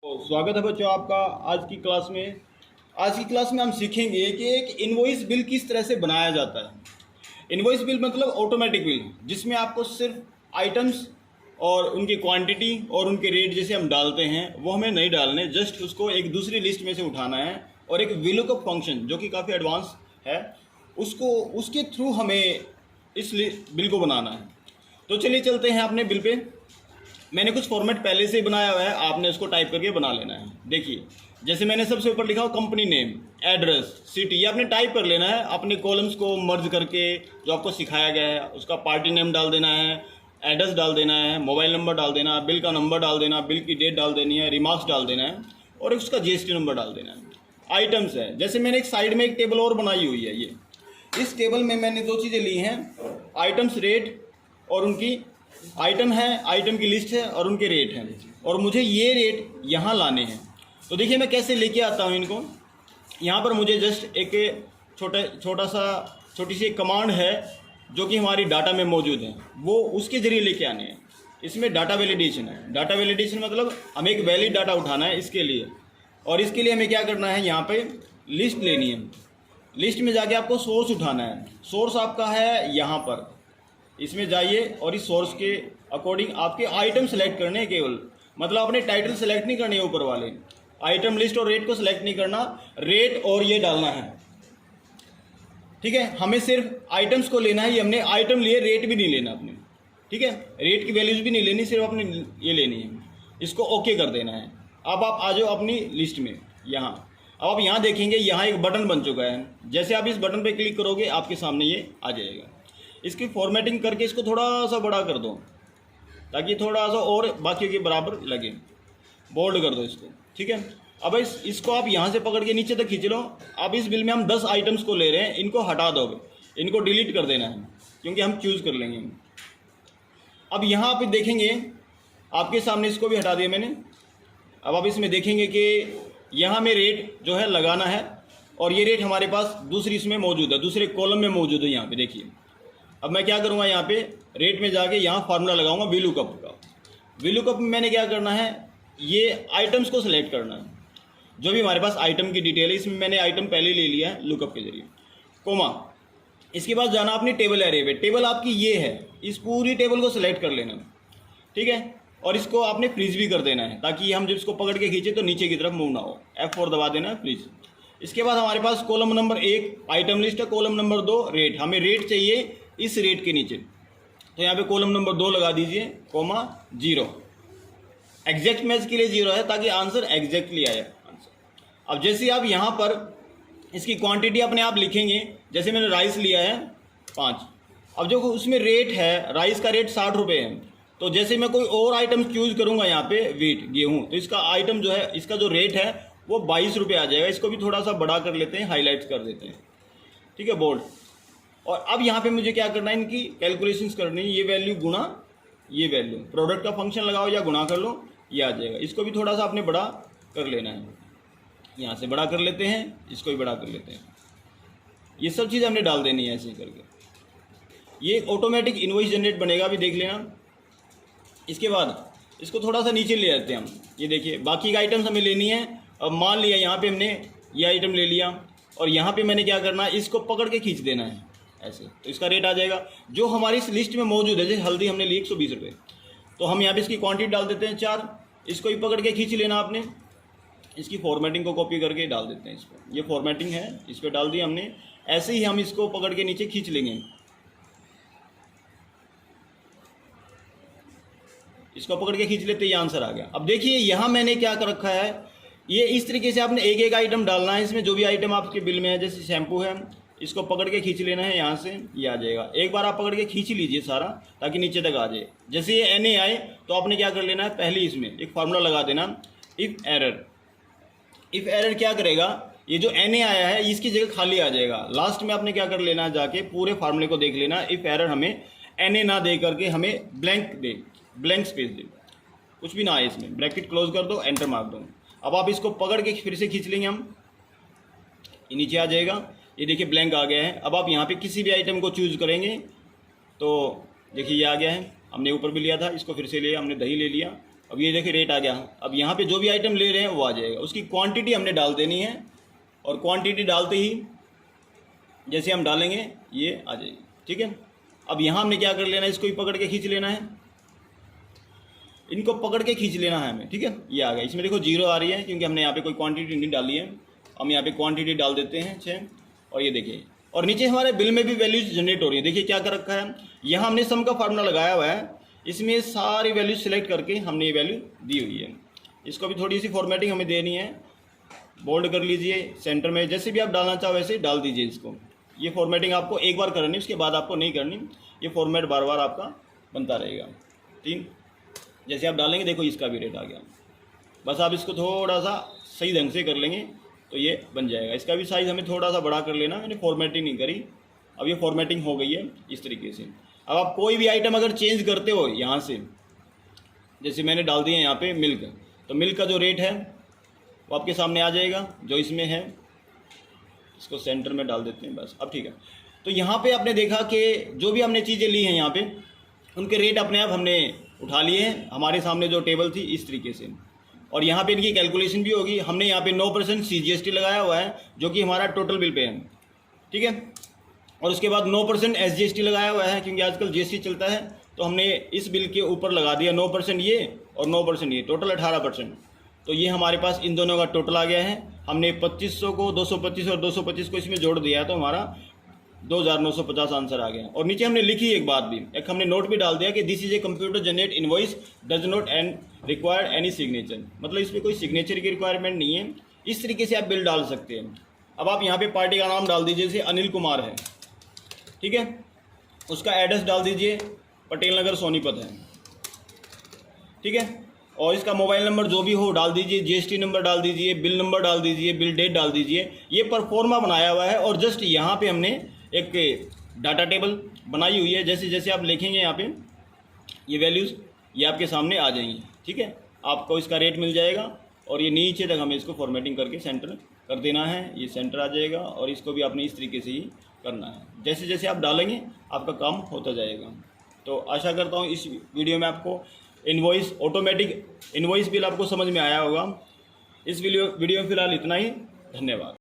तो स्वागत है बच्चों आपका आज की क्लास में हम सीखेंगे कि एक इनवॉइस बिल किस तरह से बनाया जाता है। इनवॉइस बिल मतलब ऑटोमेटिक बिल, जिसमें आपको सिर्फ आइटम्स और उनकी क्वांटिटी और उनके रेट जैसे हम डालते हैं वो हमें नहीं डालने, जस्ट उसको एक दूसरी लिस्ट में से उठाना है और एक VLOOKUP फंक्शन जो कि काफ़ी एडवांस है उसके थ्रू हमें इस बिल को बनाना है। तो चलिए चलते हैं अपने बिल पे। मैंने कुछ फॉर्मेट पहले से ही बनाया हुआ है, आपने उसको टाइप करके बना लेना है। देखिए, जैसे मैंने सबसे ऊपर लिखा हो कंपनी नेम, एड्रेस, सिटी, ये आपने टाइप कर लेना है। अपने कॉलम्स को मर्ज करके जो आपको सिखाया गया है उसका पार्टी नेम डाल देना है, एड्रेस डाल देना है, मोबाइल नंबर डाल देना है, बिल का नंबर डाल देना, बिल की डेट डाल देनी है, रिमार्क्स डाल देना है और उसका GST नंबर डाल देना है। आइटम्स है, जैसे मैंने एक साइड में एक टेबल और बनाई हुई है। ये इस टेबल में मैंने दो चीज़ें ली हैं, आइटम्स रेट और उनकी आइटम है, आइटम की लिस्ट है और उनके रेट हैं, और मुझे ये रेट यहाँ लाने हैं। तो देखिए मैं कैसे लेके आता हूँ इनको। यहाँ पर मुझे जस्ट एक छोटी सी एक कमांड है जो कि हमारी डाटा में मौजूद है, वो उसके ज़रिए लेके आने हैं। इसमें डाटा वैलिडेशन है। डाटा वैलिडेशन मतलब हमें एक वैलिड डाटा उठाना है इसके लिए, और इसके लिए हमें क्या करना है, यहाँ पे लिस्ट लेनी है। लिस्ट में जाके आपको सोर्स उठाना है। सोर्स आपका है यहाँ पर, इसमें जाइए और इस सोर्स के अकॉर्डिंग आपके आइटम सेलेक्ट करने हैं केवल, मतलब अपने टाइटल सेलेक्ट नहीं करने ऊपर वाले, आइटम लिस्ट और रेट को सेलेक्ट नहीं करना, रेट और ये डालना है। ठीक है, हमें सिर्फ आइटम्स को लेना है। ये हमने आइटम लिए, रेट भी नहीं लेना अपने। ठीक है, रेट की वैल्यूज भी नहीं लेनी, सिर्फ अपनी ये लेनी है। इसको ओके कर देना है। अब आप आ जाओ अपनी लिस्ट में यहाँ। अब आप यहाँ देखेंगे, यहाँ एक बटन बन चुका है। जैसे आप इस बटन पर क्लिक करोगे आपके सामने ये आ जाएगा। इसकी फॉर्मेटिंग करके इसको थोड़ा सा बड़ा कर दो ताकि थोड़ा सा और बाकी के बराबर लगे। बोल्ड कर दो इसको। ठीक है, अब इसको आप यहाँ से पकड़ के नीचे तक खींच लो। अब इस बिल में हम 10 आइटम्स को ले रहे हैं, इनको हटा दोगे, इनको डिलीट कर देना है क्योंकि हम चूज़ कर लेंगे। अब यहाँ आप देखेंगे आपके सामने, इसको भी हटा दिया मैंने। अब आप इसमें देखेंगे कि यहाँ में रेट जो है लगाना है, और ये रेट हमारे पास दूसरी इसमें मौजूद है, दूसरे कॉलम में मौजूद है। यहाँ पे देखिए, अब मैं क्या करूँगा, यहाँ पे रेट में जाके यहाँ फार्मूला लगाऊंगा VLOOKUP का। VLOOKUP में मैंने क्या करना है, ये आइटम्स को सिलेक्ट करना है, जो भी हमारे पास आइटम की डिटेल है। इसमें मैंने आइटम पहले ले लिया है लुकअप के जरिए, कोमा। इसके बाद जाना अपनी टेबल एरे पे। टेबल आपकी ये है, इस पूरी टेबल को सिलेक्ट कर लेना। ठीक है, और इसको आपने फ्रीज भी कर देना है ताकि हम जब इसको पकड़ के खींचे तो नीचे की तरफ मूव ना हो। F4 दबा देना है, फ्रीज। इसके बाद हमारे पास कॉलम नंबर 1 आइटम लिस्ट है, कॉलम नंबर 2 रेट। हमें रेट चाहिए इस रेट के नीचे, तो यहाँ पे कॉलम नंबर 2 लगा दीजिए, कोमा 0। एग्जैक्ट मैच के लिए 0 है ताकि आंसर एग्जैक्टली आए आंसर। अब जैसे आप यहाँ पर इसकी क्वांटिटी अपने आप लिखेंगे, जैसे मैंने राइस लिया है 5। अब जो उसमें रेट है, राइस का रेट 60 रुपये है, तो जैसे मैं कोई और आइटम चूज करूँगा यहाँ पे वीट, गेहूँ, तो इसका आइटम जो है, इसका जो रेट है वो 22 रुपये आ जाएगा। इसको भी थोड़ा सा बड़ा कर लेते हैं, हाईलाइट कर देते हैं। ठीक है, बोल्ड। और अब यहाँ पे मुझे क्या करना है, इनकी कैलकुलेशंस करनी है। ये वैल्यू गुणा ये वैल्यू, प्रोडक्ट का फंक्शन लगाओ या गुणा कर लो, ये आ जाएगा। इसको भी थोड़ा सा आपने बड़ा कर लेना है, यहाँ से बड़ा कर लेते हैं, इसको भी बड़ा कर लेते हैं। ये सब चीज़ हमने डाल देनी है ऐसे करके। ये ऑटोमेटिक इनवॉइस जनरेट बनेगा, अभी देख लेना। इसके बाद इसको थोड़ा सा नीचे ले आते हैं हम। ये देखिए, बाकी का आइटम्स हमें लेनी है। अब मान लिया यहाँ पे हमने ये आइटम ले लिया, और यहाँ पे मैंने क्या करना है, इसको पकड़ के खींच देना है ऐसे, तो इसका रेट आ जाएगा जो हमारी इस लिस्ट में मौजूद है। जैसे हल्दी हमने ली 120 रुपये, तो हम यहाँ पे इसकी क्वांटिटी डाल देते हैं 4। इसको ही पकड़ के खींच लेना आपने, इसकी फॉर्मेटिंग को कॉपी करके डाल देते हैं इस पर। ये फॉर्मेटिंग है, इस पर डाल दी हमने। ऐसे ही हम इसको पकड़ के नीचे खींच लेंगे, इसको पकड़ के खींच लेते, ये आंसर आ गया। अब देखिए यहाँ मैंने क्या कर रखा है, ये इस तरीके से आपने एक एक आइटम डालना है इसमें, जो भी आइटम आपके बिल में है। जैसे शैम्पू है, इसको पकड़ के खींच लेना है, यहाँ से ये आ जाएगा। एक बार आप पकड़ के खींच लीजिए सारा ताकि नीचे तक आ जाए। जैसे ये NA आए तो आपने क्या कर लेना है, पहले इसमें एक फार्मूला लगा देना, इफ़ एरर। इफ़ एरर क्या करेगा, ये जो NA आया है इसकी जगह खाली आ जाएगा। लास्ट में आपने क्या कर लेना है, जाके पूरे फार्मूले को देख लेना। इफ़ एरर हमें NA ना दे करके हमें ब्लैंक स्पेस दे, कुछ भी ना आए इसमें। ब्रैकेट क्लोज कर दो, एंटर मार दो। अब आप इसको पकड़ के फिर से खींच लेंगे हम, ये नीचे आ जाएगा। ये देखिए ब्लैंक आ गया है। अब आप यहाँ पे किसी भी आइटम को चूज करेंगे तो देखिए ये आ गया है। हमने ऊपर भी लिया था, इसको फिर से लिया, हमने दही ले लिया, अब ये देखिए रेट आ गया। अब यहाँ पे जो भी आइटम ले रहे हैं वो आ जाएगा, उसकी क्वांटिटी हमने डाल देनी है, और क्वांटिटी डालते ही जैसे हम डालेंगे ये आ जाएगी, ठीक है। अब यहाँ हमने क्या कर लेना है, इसको ही पकड़ के खींच लेना है, इनको पकड़ के खींच लेना है हमें, ठीक है। ये आ गया, इसमें देखो 0 आ रही है क्योंकि हमने यहाँ पे कोई क्वांटिटी नहीं डाली है। हम यहाँ पे क्वांटिटी डाल देते हैं 6, और ये देखिए, और नीचे हमारे बिल में भी वैल्यूज जनरेट हो रही है। देखिए क्या कर रखा है, यहाँ हमने सम का फार्मूला लगाया हुआ है, इसमें सारी वैल्यूज सिलेक्ट करके हमने ये वैल्यू दी हुई है। इसको भी थोड़ी सी फॉर्मेटिंग हमें देनी है, बोल्ड कर लीजिए, सेंटर में जैसे भी आप डालना चाहो वैसे डाल दीजिए इसको। ये फॉर्मेटिंग आपको एक बार करनी, उसके बाद आपको नहीं करनी, ये फॉर्मेट बार बार आपका बनता रहेगा। 3 जैसे आप डालेंगे, देखो इसका भी रेट आ गया। बस आप इसको थोड़ा सा सही ढंग से कर लेंगे तो ये बन जाएगा। इसका भी साइज़ हमें थोड़ा सा बड़ा कर लेना, मैंने फॉर्मेटिंग नहीं करी, अब ये फॉर्मेटिंग हो गई है इस तरीके से। अब आप कोई भी आइटम अगर चेंज करते हो यहाँ से, जैसे मैंने डाल दिया यहाँ पे मिल्क, तो मिल्क का जो रेट है वो आपके सामने आ जाएगा जो इसमें है। इसको सेंटर में डाल देते हैं बस, अब ठीक है। तो यहाँ पे आपने देखा कि जो भी हमने चीज़ें ली हैं यहाँ पे, उनके रेट अपने आप हमने उठा लिए हैं, हमारे सामने जो टेबल थी इस तरीके से, और यहाँ पे इनकी कैलकुलेशन भी होगी। हमने यहाँ पे 9% CGST लगाया हुआ है जो कि हमारा टोटल बिल पे है, ठीक है। और उसके बाद 9% SGST लगाया हुआ है क्योंकि आजकल GST चलता है, तो हमने इस बिल के ऊपर लगा दिया 9% ये और 9% ये, टोटल 18%। तो ये हमारे पास इन दोनों का टोटल आ गया है। हमने 2500 को 225 और 225 को इसमें जोड़ दिया तो हमारा 2950 आंसर आ गया। और नीचे हमने लिखी एक बात भी, एक हमने नोट भी डाल दिया कि this is a computer generate invoice does not and required any signature, मतलब इसमें कोई सिग्नेचर की रिक्वायरमेंट नहीं है। इस तरीके से आप बिल डाल सकते हैं। अब आप यहाँ पे पार्टी का नाम डाल दीजिए, जैसे अनिल कुमार है, ठीक है। उसका एड्रेस डाल दीजिए पटेल नगर सोनीपत है, ठीक है। और इसका मोबाइल नंबर जो भी हो डाल दीजिए, GST नंबर डाल दीजिए, बिल नंबर डाल दीजिए, बिल डेट डाल दीजिए। ये परफॉर्मा बनाया हुआ है और जस्ट यहाँ पे हमने एक डाटा टेबल बनाई हुई है। जैसे जैसे आप लिखेंगे यहाँ पे ये वैल्यूज़ ये आपके सामने आ जाएंगी, ठीक है। आपको इसका रेट मिल जाएगा और ये नीचे तक हमें इसको फॉर्मेटिंग करके सेंटर कर देना है, ये सेंटर आ जाएगा। और इसको भी आपने इस तरीके से ही करना है, जैसे जैसे आप डालेंगे आपका काम होता जाएगा। तो आशा करता हूँ इस वीडियो में आपको इनवॉइस ऑटोमेटिक इनवॉइस बिल आपको समझ में आया होगा। इस वीडियो में फ़िलहाल इतना ही, धन्यवाद।